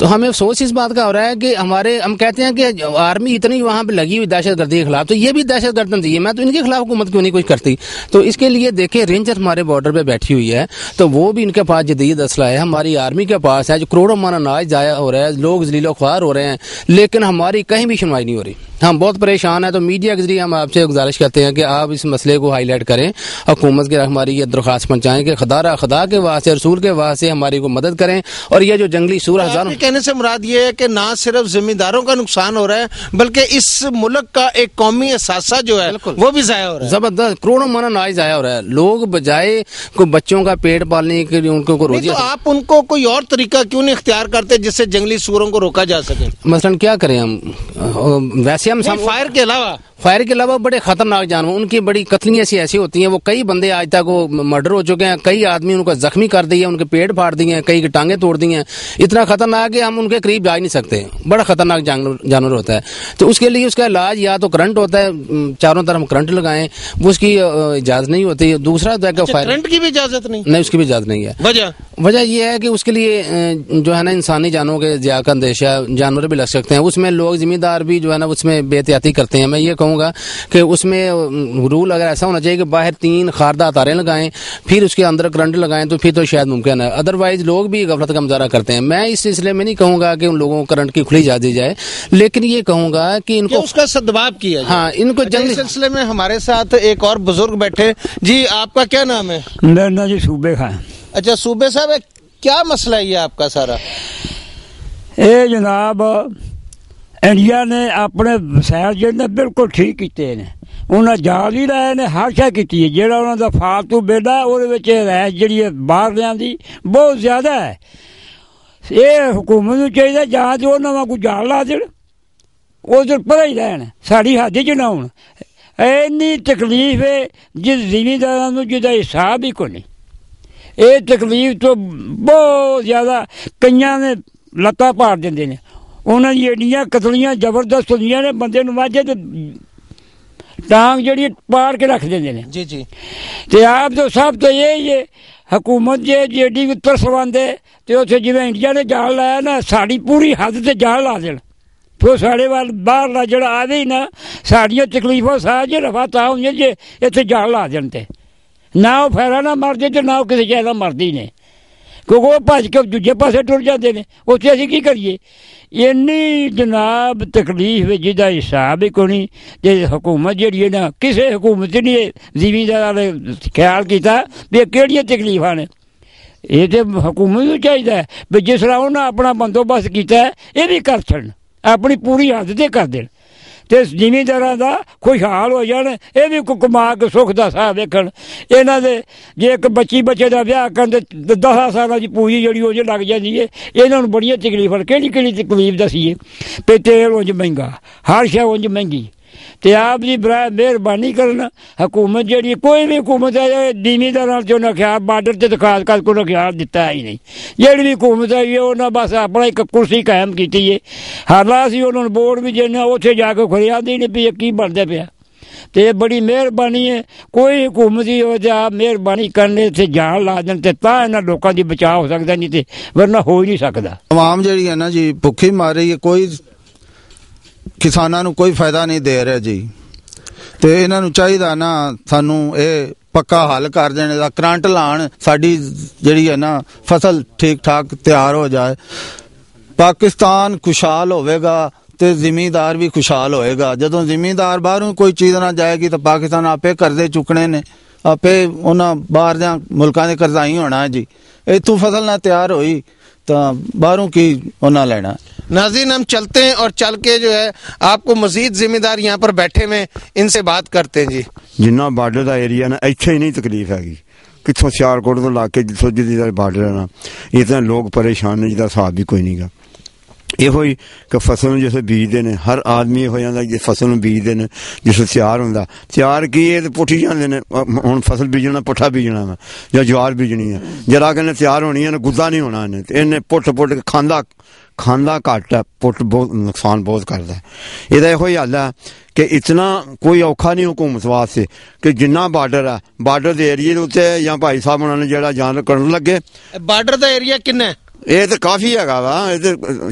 تو ہمیں افسوس اس بات کا ہو رہا ہے کہ ہم کہتے ہیں کہ آرمی اتنی وہاں پہ لگی ہوئی دہشت گردی کے خلاف، تو یہ بھی دہشت گرد تنظیم ہے، میں تو ان کے خلاف حکومت کیوں نہیں کچھ کرتی؟ تو اس کے لیے دیکھیں رینجر ہمارے بارڈر پہ بیٹھی ہوئی ہے، تو وہ بھی ان کے پاس جدید اسلحہ ہے، ہماری آرمی کے پاس ہے، جو کروڑوں من اناج ضائع ہو رہا ہے، لوگ ذلیل و خوار ہو رہے ہیں، لیکن ہماری کہیں بھی سنوائی نہیں ہو رہی، ہم بہت پریشان ہیں۔ تو میڈیا کے ذریعے ہم آپ سے گزارش کرتے ہیں کہ آپ اس مسئلے کو ہائی لائٹ کریں، حکومت کے ہماری یہ درخواست پہنچائیں کہ خدا کے واسطے، رسول کے واسطے ہماری کو مدد کریں، اور یہ جو جنگلی سور ہزاروں کہنے سے مراد یہ ہے کہ نہ صرف ذمہ داروں کا نقصان ہو رہا ہے بلکہ اس ملک کا ایک قومی اثاثہ جو ہے وہ بھی ضائع ہو رہا ہے، زبردست کروڑوں من اناج ضائع ہو رہا ہے، لوگ بجائے کو بچوں کا پیٹ پالنے کے لیے ان کو روزی، تو آپ ان کو کوئی اور طریقہ کیوں نہیں اختیار کرتے جس سے جنگلی سوروں کو روکا جا سکے؟ مثلا کیا کریں ہم؟ ویسے ہم فائر کے علاوہ بڑے خطرناک جانور، ان کی بڑی قتلیاں ایسی ہوتی ہیں، وہ کئی بندے آج تک وہ مرڈر ہو چکے ہیں، کئی آدمی ان کو زخمی کر دیے، ان کے پیٹ پھاڑ دیے ہیں، کئی کی ٹانگیں توڑ دی ہیں، اتنا خطرناک کہ ہم ان کے قریب جا ہی نہیں سکتے، بڑا خطرناک جانور ہوتا ہے۔ تو اس کے لیے اس کا علاج یا تو کرنٹ ہوتا ہے، چاروں طرف کرنٹ لگائیں، وہ اس کی اجازت نہیں ہوتی۔ دوسرا کرنٹ کی بھی اجازت نہیں، اس کی بھی اجازت نہیں ہے۔ وجہ یہ ہے کہ اس کے لیے جو ہے نا انسانی جانوں کے ضیاع کا اندیشہ، جانور بھی لگ سکتے ہیں، اس میں لوگ ذمہ دار بھی جو ہے نا اس میں بے احتیاطی کرتے ہیں۔ میں یہ کہوں گا کہ اس میں رول اگر ایسا ہونا چاہیے کہ باہر 3 خاردار تاریں لگائیں، پھر اس کے اندر کرنٹ لگائیں، تو پھر تو شاید ممکن ہے، ادروائز لوگ بھی غفلت کا مظاہرہ کرتے ہیں۔ میں اس سلسلے میں نہیں کہوں گا کہ ان لوگوں کو کرنٹ کی کھلی اجازت دی جائے، لیکن یہ کہوں گا کہ ان کو اس کا سدباب کیا جائے۔ ہاں، ان کو جنگ سلسلے میں ہمارے ساتھ ایک اور بزرگ بیٹھے۔ جی آپ کا کیا نام ہے؟ میرا نام جی صوبے خان۔ اچھا صوبے صاحب، کیا مسئلہ ہے یہ آپ کا سارا؟ یہ جناب انڈیا نے اپنے وسائل جہاں بالکل ٹھیک کیتے ہیں، انہیں جال ہی لائے نے، ہر شے کی ہے، جہاں انہوں کا فالتو بیڑا وہ رائش جی باہر لیا بہت زیادہ ہے۔ یہ حکومت کو چاہیے جہاں تو انہوں کوئی جال لا دین، ادھر پڑھ ہی رہن، ساری حد چ نہ ہو۔ اینی تکلیف ہے جس زمیندار جہاں حساب ہی کو نہیں، یہ تکلیف تو بہت زیادہ، کئی نے لتاں پاڑ دیں، انہوں نے ایڈیاں قتلیاں زبردست ہوئی نے، بندے واجے تو ٹانگ جہی پاڑ کے رکھ دیں۔ جی جی، تو آپ تو سب تو یہی ہے، حکومت جی ایڈی ترسواندے تو اتنے جی انڈیا نے جال لایا نا، ساری پوری حد سے جال لا دین، تو سارے وال باہر جڑا آئے ہی نا، ساڑیاں تکلیفوں ساری رفا تا ہوئی جی اتنے جال لا دین، نہ وہ پھیرا نہ مرد تو نہ وہ کسی چیز مرضی نے، کیونکہ وہ بج کے دوجے پاسے ٹر جاتے ہیں، اتنے اسی کی کریے؟ اینی جناب تکلیف جہاں حساب ہی کو نہیں۔ جی حکومت جہی ہے نا، کسی حکومت نے زمیندار نے خیال کیتا بھی کہڑی تکلیفاں نے، یہ تو حکومت کو چاہیے بھی جس طرح انہوں نے اپنا بندوبست کیتا ہے یہ بھی کر چڑن، اپنی پوری حد سے کر دین، تے زمینداراں دا خوشحال ہو جان، یہ بھی کما کے سکھ دا سا ویکھن۔ یہاں دے جی ایک بچے دا ویاہ کرن تے 10 سال کی پوری جڑی وہ لگ جاتی ہے، یہاں بڑی تکلیف، کہڑی تکلیف دسیے پہ تیل انج مہنگا، ہر شے انج مہنگی۔ تے آپ جی برائے مہربانی کرنا، حکومت جہی کوئی بھی حکومت ہے زمیندار چ خیال بارڈر سے خاص کر کو خیال دیتا ہی نہیں، جہی بھی حکومت ہے انہیں بس اپنا ایک کرسی قائم کی ہے، حالات ہی انہوں نے ووٹ بھی دینا، اتنے جا کے کھڑے آدھی نہیں پی کی بنتا پیا۔ تو یہ بڑی مہربانی ہے، کوئی حکومت ہی ہو جائے آپ مہربانی کرنے سے جان لا دین تے تا انہاں لوکاں دی بچاؤ ہو سکتا، نہیں تے ورنہ ہو ہی نہیں سکتا۔ عوام جہی ہے نا جی بھوکی مار رہی ہے، کوئی کساناں نو کوئی فائدہ نہیں دے رہا جی، تے انہاں نو چاہیے نا سانو اے پکا حل کر دینے دا، کرنٹ لان، ساڈی جہی ہے نا فصل ٹھیک ٹھاک تیار ہو جائے، پاکستان خوشحال ہوئے گا تے زمیندار بھی خوشحال ہوئے گا۔ جدوں زمیندار باہروں کوئی چیز نہ جائے گی تو پاکستان آپے قرضے چکنے نے، آپے انہاں باہر دے ملکاں دے قرضہ ہی ہونا ہے جی، اتوں فصل نہ تیار ہوئی تو باہروں کی انہاں لینا۔ ناظرین ہم چلتے ہیں اور چل کے جو ہے آپ کو مزید ذمہ دار یہاں پر بیٹھے ہوئے ان سے بات کرتے ہیں۔ جی جنہ بارڈر کا ایریا نا اتنے ہی نہیں تکلیف ہے، کتوں سیالکوٹ تو لا کے جتوں جی بارڈر ہے نا، اتنے لوگ پریشان نے جہاں حساب بھی کوئی نہیں گا۔ یہ ہوئی کہ فصل جیسے بیجتے ہیں، ہر آدمی یہ ہو جاتا جس فصل بیجتے ہیں، جسے تیار ہوں تیار کی ہے تو پٹھی جانے نے، ہوں فصل بیجنا پٹھا بیجنا وا یا جوار بیجنی ہے، جرا کہ تیار ہونی ہے گدا نہیں ہونا، انہیں پٹ کے کھانا گھٹ ہے، پٹ بہت نقصان بہت کرتا ہے۔ یہ یہ حل ہے کہ اتنا کوئی اوکھا نہیں حکومت واسطے کہ جنہ بارڈر ہے بارڈر کے ایریے اتنے یا بھائی صاحب انہوں نے جہاں جان کرن لگے۔ بارڈر کا ایریا کن ہے؟ ਇਹ ਤਾਂ ਕਾਫੀ ਹੈਗਾ ਵਾ, ਇਹ ਤੇ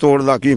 ਤੋੜ ਲਾ ਕੀ।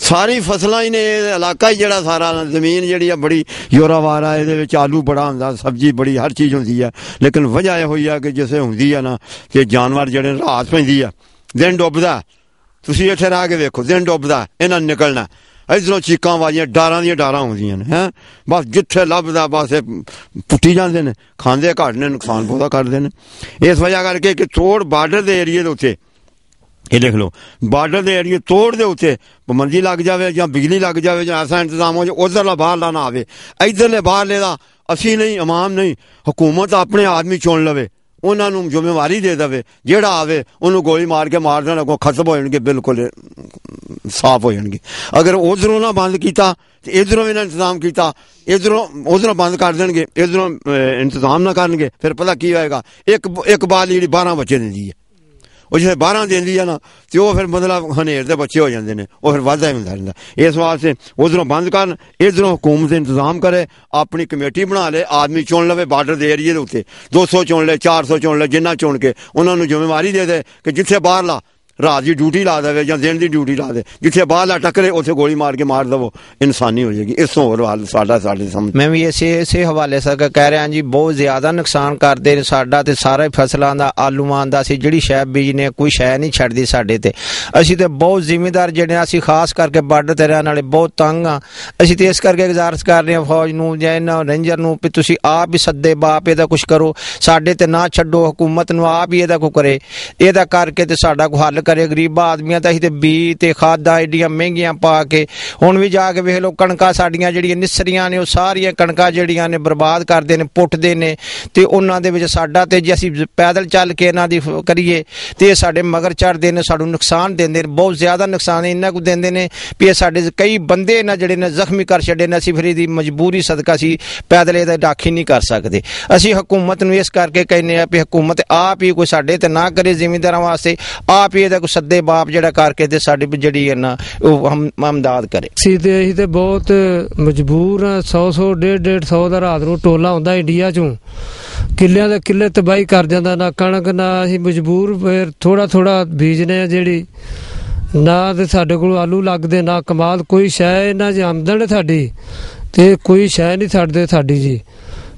ਸਾਰੀ ਫਸਲਾਂ ਹੀ ਨੇ, ਇਹ ਇਲਾਕਾ ਹੀ ਜਿਹੜਾ ਸਾਰਾ ਜ਼ਮੀਨ ਜਿਹੜੀ ਆ ਬੜੀ ਜ਼ੋਰਾਵਾਰ ਆ, ਇਹਦੇ ਵਿੱਚ ਆਲੂ ਬੜਾ ਹੁੰਦਾ, ਸਬਜ਼ੀ ਬੜੀ, ਹਰ ਚੀਜ਼ ਹੁੰਦੀ ਆ। ਲੇਕਿਨ ਵਜ੍ਹਾ ਇਹ ਹੋਈ ਆ ਕਿ ਜਿਸੇ ਹੁੰਦੀ ਆ ਨਾ ਕਿ ਜਾਨਵਰ ਜਿਹੜੇ ਰਾਤ ਪੈਂਦੀ ਆ, ਦਿਨ ਡੁੱਬਦਾ, ਤੁਸੀਂ ਇੱਥੇ ਰਹਿ ਕੇ ਵੇਖੋ, ਦਿਨ ਡੁੱਬਦਾ ਇਹਨਾਂ ਨਿਕਲਣਾ, ਇੱਧਰੋਂ ਚੀਕਾਂ ਵਾਜੀਆਂ, ਡਾਰਾਂ ਦੀਆਂ ਡਾਰਾਂ ਹੁੰਦੀਆਂ ਨੇ ਹੈ, ਬਸ ਜਿੱਥੇ ਲੱਭਦਾ ਬਸ ਇਹ ਪੁੱਟੀ ਜਾਂਦੇ ਨੇ, ਖਾਂਦੇ ਘੱਟ ਨੇ, ਨੁਕਸਾਨ ਬਹੁਤਾ ਕਰਦੇ ਨੇ। ਇਸ ਵਜ੍ਹਾ ਕਰਕੇ ਕਿ ਤੋੜ ਬਾਰਡਰ ਦੇ ਏਰੀਏ ਦੇ ਉੱਤੇ, ਇਹ ਦੇਖ ਲਓ, ਬਾਰਡਰ ਦੇ ਏਰੀਏ ਤੋੜ ਦੇ ਉੱਤੇ ਪਾਬੰਦੀ ਲੱਗ ਜਾਵੇ ਜਾਂ ਬਿਜਲੀ ਲੱਗ ਜਾਵੇ ਜਾਂ ਐਸਾ ਇੰਤਜ਼ਾਮ ਹੋ ਜਾਵੇ, ਉਧਰਲਾ ਬਾਹਰਲਾ ਨਾ ਆਵੇ, ਇੱਧਰਲੇ ਬਾਹਰਲੇ ਦਾ ਅਸੀਂ ਨਹੀਂ, ਇਮਾਮ ਨਹੀਂ, ਹੁਕੂਮਤ ਆਪਣੇ ਆਦਮੀ ਚੁਣ ਲਵੇ, ਉਹਨਾਂ ਨੂੰ ਜ਼ਿੰਮੇਵਾਰੀ ਦੇ ਦੇਵੇ, ਜਿਹੜਾ ਆਵੇ ਉਹਨੂੰ ਗੋਲੀ ਮਾਰ ਕੇ ਮਾਰ ਦੇਣ, ਅੱਗੋਂ ਖਤਮ ਹੋ ਜਾਣਗੇ, ਬਿਲਕੁਲ ਸਾਫ਼ ਹੋ ਜਾਣਗੇ। ਅਗਰ ਉਧਰੋਂ ਨਾ ਬੰਦ ਕੀਤਾ ਤੇ ਇਧਰੋਂ ਇਹਨਾਂ ਇੰਤਜ਼ਾਮ ਕੀਤਾ, ਇਧਰੋਂ ਉਧਰੋਂ ਬੰਦ ਕਰ ਦੇਣਗੇ, ਇਧਰੋਂ ਇੰਤਜ਼ਾਮ ਨਾ ਕਰਨਗੇ, ਫਿਰ ਪਤਾ ਕੀ ਹੋਏਗਾ, ਇੱਕ ਬਾਲ ਜਿਹੜੀ 12 ਬੱਚੇ ਦਿੰਦੀ ਹੈ, ਉਹ ਜਿਵੇਂ 12 ਦਿੰਦੀ ਆ ਨਾ ਤੇ ਉਹ ਫਿਰ ਮਤਲਬ ਹਨੇਰ ਦੇ ਬੱਚੇ ਹੋ ਜਾਂਦੇ ਨੇ, ਉਹ ਫਿਰ ਵਾਧਾ ਹੀ ਹੁੰਦਾ ਰਹਿੰਦਾ। ਇਸ ਵਾਸਤੇ ਉਧਰੋਂ ਬੰਦ ਕਰਨ, ਇਧਰੋਂ ਹੁਕੂਮਤ ਇੰਤਜ਼ਾਮ ਕਰੇ, ਆਪਣੀ ਕਮੇਟੀ ਬਣਾ ਲੇ, ਆਦਮੀ ਚੁਣ ਲਵੇ ਬਾਰਡਰ ਦੇ ਏਰੀਏ ਦੇ ਉੱਤੇ, 200 ਚੁਣ ਲੈ, 400 ਚੁਣ ਲੈ, ਜਿੰਨਾ ਚੁਣ ਕੇ ਉਹਨਾਂ ਨੂੰ ਜ਼ਿੰਮੇਵਾਰੀ ਦੇ ਦੇ ਕਿ ਜਿੱਥੇ ਬਾਹਰਲਾ ਰਾਤ ਦੀ ਡਿਊਟੀ ਲਾ ਦੇਵੇ ਜਾਂ ਦਿਨ ਦੀ ਡਿਊਟੀ ਲਾ ਦੇ, ਜਿੱਥੇ ਬਾਹਰਲਾ ਟੱਕਰੇ ਉੱਥੇ ਗੋਲੀ ਮਾਰ ਕੇ ਮਾਰ ਦੇਵੋ, ਇਨਸਾਨੀ ਹੋ ਜਾਏਗੀ। ਇਸ ਤੋਂ ਹੋਰ ਹਾਲ ਸਾਡੇ ਸਮਝ ਮੈਂ ਵੀ ਇਸੇ ਹਵਾਲੇ ਸਰ ਕਹਿ ਰਿਹਾ ਜੀ, ਬਹੁਤ ਜ਼ਿਆਦਾ ਨੁਕਸਾਨ ਕਰਦੇ ਨੇ ਸਾਡਾ ਤੇ ਸਾਰੇ ਫਸਲਾਂ ਦਾ, ਆਲੂਆਂ ਦਾ, ਅਸੀਂ ਜਿਹੜੀ ਸ਼ੈ ਬੀਜਨੇ ਕੋਈ ਸ਼ੈ ਨਹੀਂ ਛੱਡਦੀ ਸਾਡੇ ਤੇ। ਅਸੀਂ ਤੇ ਬਹੁਤ ਜ਼ਿਮੀਂਦਾਰ ਜਿਹੜੇ, ਅਸੀਂ ਖਾਸ ਕਰਕੇ ਬਾਰਡਰ ਤੇ ਰਹਿਣ ਵਾਲੇ ਬਹੁਤ ਤੰਗ ਆ। ਅਸੀਂ ਤੇ ਇਸ ਕਰਕੇ ਗੁਜ਼ਾਰਿਸ਼ ਕਰ ਰਹੇ ਹਾਂ ਫੌਜ ਨੂੰ ਜਾਂ ਇਹਨਾਂ ਰੇਂਜਰ ਨੂੰ ਵੀ ਤੁਸੀਂ ਆਪ ਹੀ ਸੱਦੇ ਬਾਪ ਇਹਦਾ ਕੁਛ ਕਰੋ, ਸਾਡੇ ਤੇ ਨਾ ਛੱਡੋ, ਹੁਕੂਮਤ ਨੂੰ ਆਪ ਹੀ ਇਹਦਾ ਕੋ ਕਰੇ, ਇਹਦਾ ਕਰਕੇ ਤੇ ਸਾਡਾ ਕੋ ਹੱਲ ਕਰੇ। ਗਰੀਬਾਂ ਆਦਮੀਆਂ ਤਾਂ ਅਸੀਂ ਤੇ ਬੀ ਤੇ ਖਾਦਾਂ ਏਡੀਆਂ ਮਹਿੰਗੀਆਂ ਪਾ ਕੇ, ਹੁਣ ਵੀ ਜਾ ਕੇ ਵੇਖ ਲਓ ਕਣਕਾਂ ਸਾਡੀਆਂ ਜਿਹੜੀਆਂ ਨਿਸਰੀਆਂ ਨੇ, ਉਹ ਸਾਰੀਆਂ ਕਣਕਾਂ ਜਿਹੜੀਆਂ ਨੇ ਬਰਬਾਦ ਕਰਦੇ ਨੇ, ਪੁੱਟਦੇ ਨੇ, ਤੇ ਉਹਨਾਂ ਦੇ ਵਿੱਚ ਸਾਡਾ ਤੇ ਜੇ ਅਸੀਂ ਪੈਦਲ ਚੱਲ ਕੇ ਇਹਨਾਂ ਦੀ ਕਰੀਏ ਤੇ ਇਹ ਸਾਡੇ ਮਗਰ ਚੜ੍ਹਦੇ ਨੇ, ਸਾਨੂੰ ਨੁਕਸਾਨ ਦਿੰਦੇ ਨੇ, ਬਹੁਤ ਜ਼ਿਆਦਾ ਨੁਕਸਾਨ ਇੰਨਾ ਕੁ ਦਿੰਦੇ ਨੇ ਵੀ ਇਹ ਸਾਡੇ ਕਈ ਬੰਦੇ ਨਾ ਜਿਹੜੇ ਨੇ ਜ਼ਖਮੀ ਕਰ ਛੱਡੇ ਨੇ। ਅਸੀਂ ਫਿਰ ਇਹਦੀ ਮਜਬੂਰੀ ਸਦਕਾ ਅਸੀਂ ਪੈਦਲ ਇਹਦਾ ਰਾਖੀ ਨਹੀਂ ਕਰ ਸਕਦੇ। ਅਸੀਂ ਹਕੂਮਤ ਨੂੰ ਇਸ ਕਰਕੇ ਕਹਿੰਦੇ ਆ ਵੀ ਹਕੂਮਤ ਆਪ ਹੀ ਕੋਈ ਸਾਡੇ ਤੇ ਨਾ ਕਰੇ, ਜ਼ਿਮੀਂਦਾਰਾਂ ਵਾਸਤੇ ਆਪ ਹੀ ਇਹਦਾ ਕੋਈ ਸੱਦੇ ਬਾਪ ਜਿਹੜਾ ਕਰਕੇ ਤੇ ਸਾਡੀ ਜਿਹੜੀ ਹੈ ਨਾ ਉਹ ਹਮਦਾਦ ਕਰੇ। ਅਸੀਂ ਤੇ ਬਹੁਤ ਮਜਬੂਰ ਆ, 100 150 ਦਾ ਰਾਤ ਨੂੰ ਟੋਲਾ ਹੁੰਦਾ ਇੰਡੀਆ ਚੋਂ, ਕਿੱਲਿਆਂ ਦੇ ਕਿੱਲੇ ਤਬਾਹੀ ਕਰ ਜਾਂਦਾ, ਨਾ ਕਣਕ ਨਾ, ਅਸੀਂ ਮਜਬੂਰ ਫਿਰ ਥੋੜਾ ਬੀਜਨੇ ਆ, ਜਿਹੜੀ ਨਾ ਤੇ ਸਾਡੇ ਕੋਲ ਆਲੂ ਲੱਗਦੇ ਨਾ ਕਮਾਲ ਕੋਈ ਸ਼ੈ, ਇਹਨਾਂ 'ਚ ਆਮਦਨ ਸਾਡੀ ਤੇ ਕੋਈ ਸ਼ੈ ਨਹੀਂ ਛੱਡਦੇ ਸਾਡੀ ਜੀ।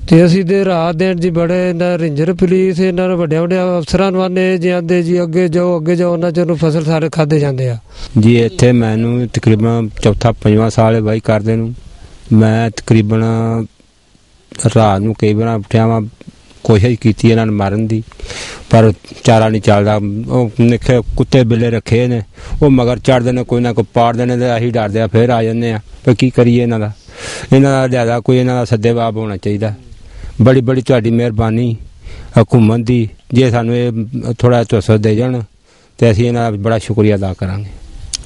ਤੇ ਅਸੀਂ ਤੇ ਰਾਤ ਦਿਨ ਜੀ ਬੜੇ ਇਹਨਾਂ ਰੇਂਜਰ ਪੁਲਿਸ ਇਹਨਾਂ ਨੂੰ ਵੱਡੇ ਅਫਸਰਾਂ ਨੂੰ ਆਨੇ ਜੀ, ਆਂਦੇ ਜੀ ਅੱਗੇ ਜਾਓ ਉਹਨਾਂ ਚੋਂ ਫਸਲ ਸਾਰੇ ਖਾਦੇ ਜਾਂਦੇ ਆ ਜੀ। ਇੱਥੇ ਮੈਨੂੰ ਤਕਰੀਬਨ 4-5ਵਾਂ ਸਾਲ ਹੈ ਬਾਈ ਕਰਦੇ ਨੂੰ। ਮੈਂ ਤਕਰੀਬਨ ਰਾਤ ਨੂੰ ਕਈ ਵਾਰ ਉੱਠਿਆ ਵਾਂ, ਕੋਸ਼ਿਸ਼ ਕੀਤੀ ਇਹਨਾਂ ਨੂੰ ਮਾਰਨ ਦੀ, ਪਰ ਚਾਰਾ ਨਹੀਂ ਚੱਲਦਾ। ਉਹ ਨਿੱਕੇ ਕੁੱਤੇ ਬਿੱਲੇ ਰੱਖੇ ਨੇ, ਉਹ ਮਗਰ ਚੜ੍ਹਦੇ ਨੇ, ਕੋਈ ਨਾ ਕੋਈ ਪਾੜ ਦੇਣੇ ਤੇ ਅਸੀਂ ਡਰਦੇ ਆ, ਫਿਰ ਆ ਜਾਂਦੇ ਆ। ਪਰ ਕੀ ਕਰੀਏ, ਇਹਨਾਂ ਦਾ ਜ਼ਿਆਦਾ ਕੋਈ ਇਹਨਾਂ ਦਾ ਸੱਦੇ ਬਾਪ ਹੋਣਾ ਚਾਹੀਦਾ। ਬੜੀ ਤੁਹਾਡੀ ਮਿਹਰਬਾਨੀ ਹਕੂਮਤ ਦੀ, ਜੇ ਸਾਨੂੰ ਇਹ ਥੋੜਾ ਤੋਸਾ ਦੇ ਜਾਣ ਤੇ ਅਸੀਂ ਇਹਨਾਂ ਦਾ ਬੜਾ ਸ਼ੁਕਰੀਆ ਅਦਾ ਕਰਾਂਗੇ।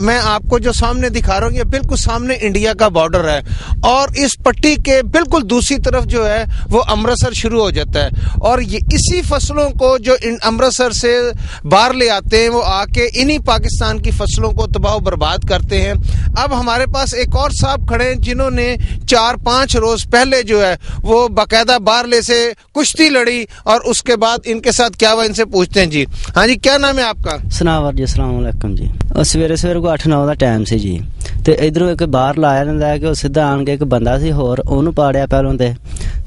میں آپ کو جو سامنے دکھا رہا ہوں یہ بالکل سامنے انڈیا کا بارڈر ہے اور اس پٹی کے بالکل دوسری طرف جو ہے وہ امرتسر شروع ہو جاتا ہے اور یہ اسی فصلوں کو جو امرتسر سے باہر لے آتے ہیں وہ آ کے انہی پاکستان کی فصلوں کو تباہ و برباد کرتے ہیں۔ اب ہمارے پاس ایک اور صاحب کھڑے ہیں جنہوں نے 4-5 روز پہلے جو ہے وہ باقاعدہ بارلے سے کشتی لڑی اور اس کے بعد ان کے ساتھ کیا ہوا ان سے پوچھتے ہیں۔ جی ہاں جی، کیا نام ہے آپ کا؟ سناور جی، السلام علیکم جی۔ سویرے کو 8-9 ਦਾ ਟਾਈਮ ਸੀ ਜੀ ਤੇ ਇਧਰੋਂ ਇੱਕ ਬਾਹਰ ਲਾਇਆ ਜਾਂਦਾ ਕਿ ਉਹ ਸਿੱਧਾ ਆਣ ਕੇ ਇੱਕ ਬੰਦਾ ਸੀ ਹੋਰ ਉਹਨੂੰ ਪਾੜਿਆ ਪਹਿਲੋਂ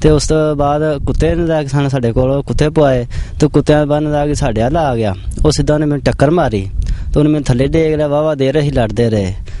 ਤੇ ਉਸ ਤੋਂ ਬਾਅਦ ਕੁੱਤੇ ਨੇ ਲੈ ਕੇ ਸਾਡੇ ਕੋਲ ਕੁੱਤੇ ਪਵਾਏ ਤੇ ਕੁੱਤਿਆਂ ਬੰਨ ਦਾ ਕਿ ਸਾਡੇ ਵੱਲ ਆ ਗਿਆ। ਉਹ ਸਿੱਧਾ ਉਹਨੇ ਮੈਨੂੰ ਟੱਕਰ ਮਾਰੀ ਤੇ ਉਹਨੇ ਮੈਨੂੰ ਥੱਲੇ ਡੇਗ ਲਿਆ। ਵਾਵਾ ਦੇਰ ਅਸੀਂ ਲੜਦੇ ਰਹੇ,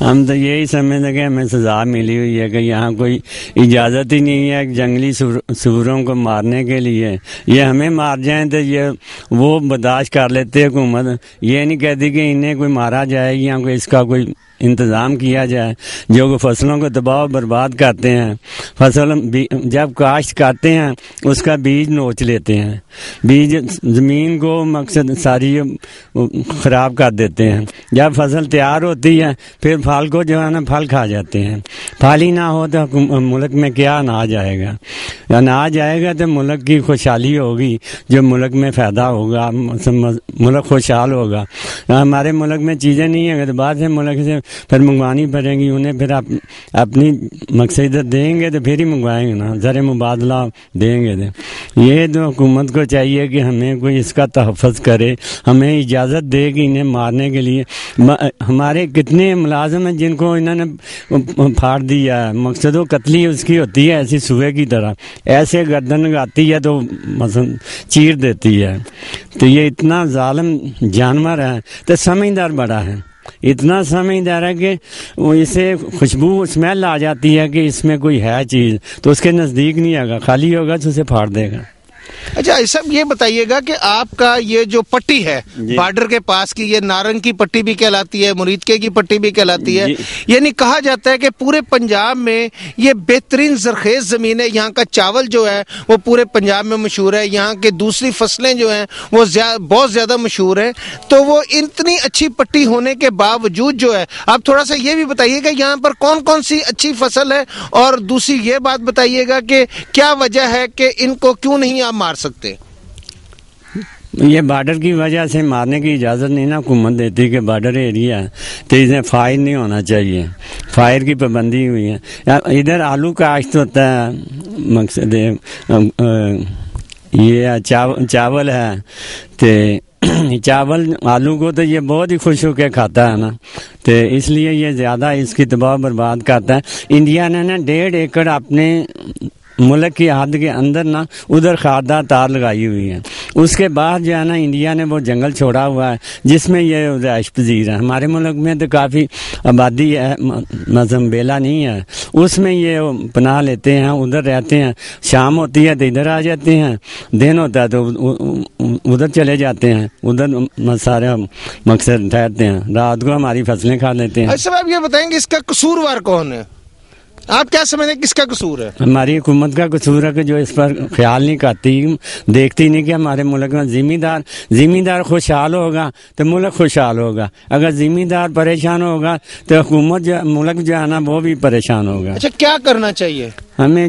ہم تو یہی سمجھتے کہ ہمیں سزا ملی ہوئی ہے کہ یہاں کوئی اجازت ہی نہیں ہے جنگلی سوروں کو مارنے کے لیے. یہ ہمیں مار جائیں تو یہ وہ برداشت کر لیتے حکومت. یہ نہیں کہتی کہ انہیں کوئی مارا جائے یا کوئی اس کا کوئی انتظام کیا جائے. جو فصلوں کو تباہ و برباد کرتے ہیں, فصل جب کاشت کرتے ہیں اس کا بیج نوچ لیتے ہیں, بیج زمین کو مقصد ساری خراب کر دیتے ہیں. جب فصل تیار ہوتی ہے پھر پھل کو جو ہے نا پھل کھا جاتے ہیں. پھل ہی نہ ہو تو ملک میں کیا اناج آئے گا؟ اناج آئے گا تو ملک کی خوشحالی ہوگی, جو ملک میں فائدہ ہوگا, ملک خوشحال ہوگا. ہمارے ملک میں چیزیں نہیں ہیں تو بعد سے ملک سے پھر منگوانی پڑیں گی انہیں, پھر اپنی مقصد دیں گے تو پھر ہی منگوائیں گے نا, زر مبادلہ دیں گے. یہ تو حکومت کو چاہیے کہ ہمیں کوئی اس کا تحفظ کرے, ہمیں اجازت دے کہ انہیں مارنے کے لیے. ہمارے کتنے ملازم ہیں جن کو انہوں نے پھاڑ دیا ہے, مقصد و قتلی اس کی ہوتی ہے ایسی سوئے کی طرح, ایسے گردن گاتی ہے تو مثلا چیر دیتی ہے. تو یہ اتنا ظالم جانور ہے تو سمجھدار بڑا ہے, اتنا سمجھدار ہے کہ وہ اسے خوشبو اسمیل آ جاتی ہے کہ اس میں کوئی ہے چیز تو اس کے نزدیک نہیں آگا, خالی ہوگا تو اسے پھاڑ دے گا. اچھا صاحب یہ بتائیے گا کہ آپ کا یہ جو پٹی ہے بارڈر کے پاس کی, یہ نارنگ کی پٹی بھی کہلاتی ہے, مریدکے کی پٹی بھی کہلاتی ہے, یعنی کہا جاتا ہے کہ پورے پنجاب میں یہ بہترین زرخیز زمین ہے. یہاں کا چاول جو ہے وہ پورے پنجاب میں مشہور ہے, یہاں کے دوسری فصلیں جو ہیں وہ بہت زیادہ مشہور ہیں. تو وہ اتنی اچھی پٹی ہونے کے باوجود جو ہے, آپ تھوڑا سا یہ بھی بتائیے گا یہاں پر کون کون سی اچھی فصل ہے, اور دوسری یہ بات بتائیے گا کہ کیا وجہ ہے کہ ان کو کیوں نہیں آپ مار سکتے؟ یہ بارڈر کی وجہ سے مارنے کی اجازت نہیں نا حکومت دیتی کہ بارڈر ایریا ہے تو اسے فائر نہیں ہونا چاہیے, فائر کی پابندی ہوئی ہے. ادھر آلو کاشت ہوتا ہے, مقصد یہ چاول ہے تو چاول آلو کو تو یہ بہت ہی خوش ہو کے کھاتا ہے نا, تو اس لیے یہ زیادہ اس کی تباہ برباد کرتا ہے. انڈیا نے نا 1.5 ایکڑ اپنے ملک کی حد کے اندر نا ادھر خاردار تار لگائی ہوئی ہے. اس کے بعد جو ہے نا انڈیا نے وہ جنگل چھوڑا ہوا ہے جس میں یہ رہائش پذیر ہے. ہمارے ملک میں تو کافی آبادی ہے, مثلا بیلا نہیں ہے, اس میں یہ پناہ لیتے ہیں, ادھر رہتے ہیں. شام ہوتی ہے تو ادھر آ جاتے ہیں, دن ہوتا ہے تو ادھر چلے جاتے ہیں, ادھر سارے مقصد ٹھہرتے ہیں, رات کو ہماری فصلیں کھا لیتے ہیں. اچھا آپ یہ بتائیں گے اس کا قصوروار کون ہے؟ آپ کیا سمجھتے ہیں کس کا قصور ہے؟ ہماری حکومت کا قصور ہے کہ جو اس پر خیال نہیں کرتی, دیکھتی نہیں کہ ہمارے ملک میں زمیندار خوشحال ہوگا تو ملک خوشحال ہوگا. اگر زمیندار پریشان ہوگا تو حکومت ملک جو ہے نا وہ بھی پریشان ہوگا. اچھا کیا کرنا چاہیے؟ ہمیں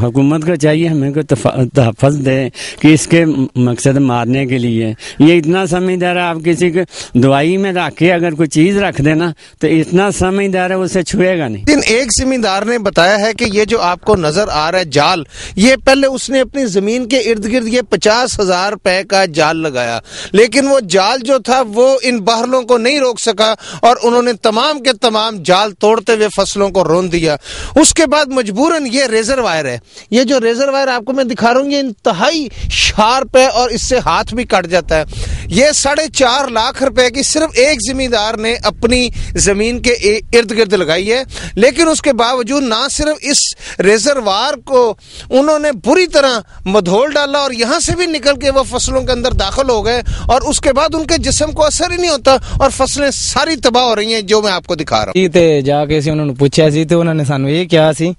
حکومت کو چاہیے ہمیں کو تحفظ دے کہ اس کے مقصد مارنے کے لیے. یہ اتنا سمجھدار ہے, آپ کسی کو دوائی میں رکھ کے اگر کوئی چیز رکھ دینا تو اتنا سمجھدار ہے اسے چھوئے گا نہیں. لیکن ایک زمیندار نے بتایا ہے کہ یہ جو آپ کو نظر آ رہا ہے جال, یہ پہلے اس نے اپنی زمین کے ارد گرد یہ 50,000 روپے کا جال لگایا, لیکن وہ جال جو تھا وہ ان باہرلوں کو نہیں روک سکا اور انہوں نے تمام کے تمام جال توڑتے ہوئے فصلوں کو رون دیا. اس کے بعد مجبوراً یہ ریزر وائر ہے, یہ جو ریزر وائر آپ کو میں دکھا رہا ہوں یہ انتہائی شارپ ہے اور اس سے ہاتھ بھی کٹ جاتا ہے. یہ 4.5 لاکھ روپے کی صرف ایک زمیندار نے اپنی زمین کے ارد گرد لگائی ہے, لیکن اس کے باوجود نہ صرف اس ریزروار کو انہوں نے بری طرح مدھول ڈالا اور یہاں سے بھی نکل کے وہ فصلوں کے اندر داخل ہو گئے, اور اس کے بعد ان کے جسم کو اثر ہی نہیں ہوتا اور فصلیں ساری تباہ ہو رہی ہیں جو میں آپ کو دکھا رہا ہوں. تے جا کے انہوں نے پوچھا سی تو انہوں نے سانو یہ کہا سی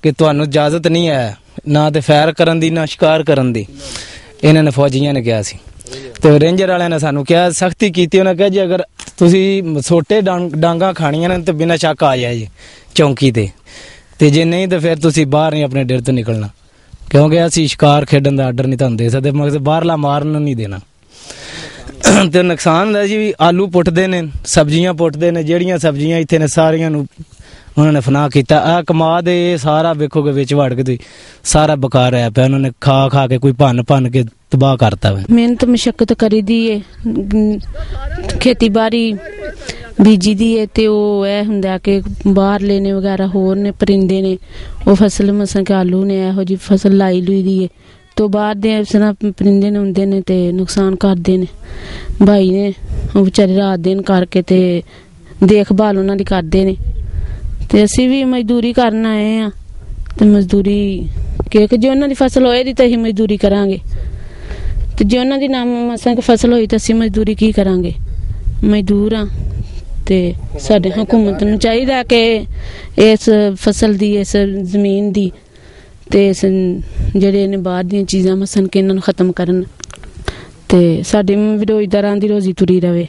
کہ تانوں اجازت نہیں ہے نہ تے فائر کرن دی نہ شکار کرن دی, انہوں نے فوجیاں نے کہا سی. تو رینجر والے نے سانو کیا سختی کیتی, انہوں نے کہا جی اگر تسی سوٹے ڈانگاں کھانیاں نے تو بنا شک آ جائے جی چوکی تے جے نہیں تو پھر تسی باہر نہیں اپنے ڈر تو نکلنا, کیونکہ اسی شکار کھیڈن دا آرڈر نہیں تانوں دے سکتے, مگر باہرلا مارن نہیں دینا. تو نقصان ہوندا جی, آلو پٹدے نے, سبزیاں پٹدے نے, جہڑیاں سبزیاں ایتھے نے ساریاں نو انہوں نے فنا کیتا. کما دے سارا ویکھو گے وچ وڑ کے سارا بکار ہے پیا, انہوں نے کھا کے کوئی پن کے تباہ کرتا ہے. محنت مشقت کری دی ہے, کھیتی باڑی بیجی دی ہے تے او اے ہوندا کہ باہر لینے وغیرہ ہور نے پرندے نے او فصل مثلا کہ آلو نے ایہو جی فصل لائی لوئی دی ہے تو باہر دے سنا پرندے نے ہوندے نے تے نقصان کردے نے. بھائی نے او بیچارے رات دن کر کے تے ਦੇਖਭਾਲ ਉਹਨਾਂ ਦੀ ਕਰਦੇ ਨੇ ਤੇ ਅਸੀਂ ਵੀ ਮਜ਼ਦੂਰੀ ਕਰਨ ਆਏ ਆ ਤੇ ਮਜ਼ਦੂਰੀ ਕਿ ਜੇ ਉਹਨਾਂ ਦੀ ਫਸਲ ਹੋਏਗੀ ਤਾਂ ਅਸੀਂ ਮਜ਼ਦੂਰੀ ਕਰਾਂਗੇ ਤੇ ਜੇ ਉਹਨਾਂ ਦੀ ਨਾ ਮਸਾਂ ਫਸਲ ਹੋਈ ਤਾਂ ਅਸੀਂ ਮਜ਼ਦੂਰੀ ਕੀ ਕਰਾਂਗੇ ਮਜ਼ਦੂਰ ਆ ਤੇ ਸਾਡੇ ਹਕੂਮਤ ਨੂੰ ਚਾਹੀਦਾ ਕਿ ਇਸ ਫਸਲ ਦੀ ਇਸ ਜ਼ਮੀਨ ਦੀ ਤੇ ਜਿਹੜੇ ਨੇ ਬਾਹਰ ਦੀਆਂ ਚੀਜ਼ਾਂ ਮਸਨ ਕਿ ਇਹਨਾਂ ਨੂੰ ਖਤਮ ਕਰਨ ਤੇ ਸਾਡੇ ਵਿਰੋਧਦਾਰਾਂ ਦੀ ਰੋਜ਼ੀ ਤੁਰੀ ਰਵੇ।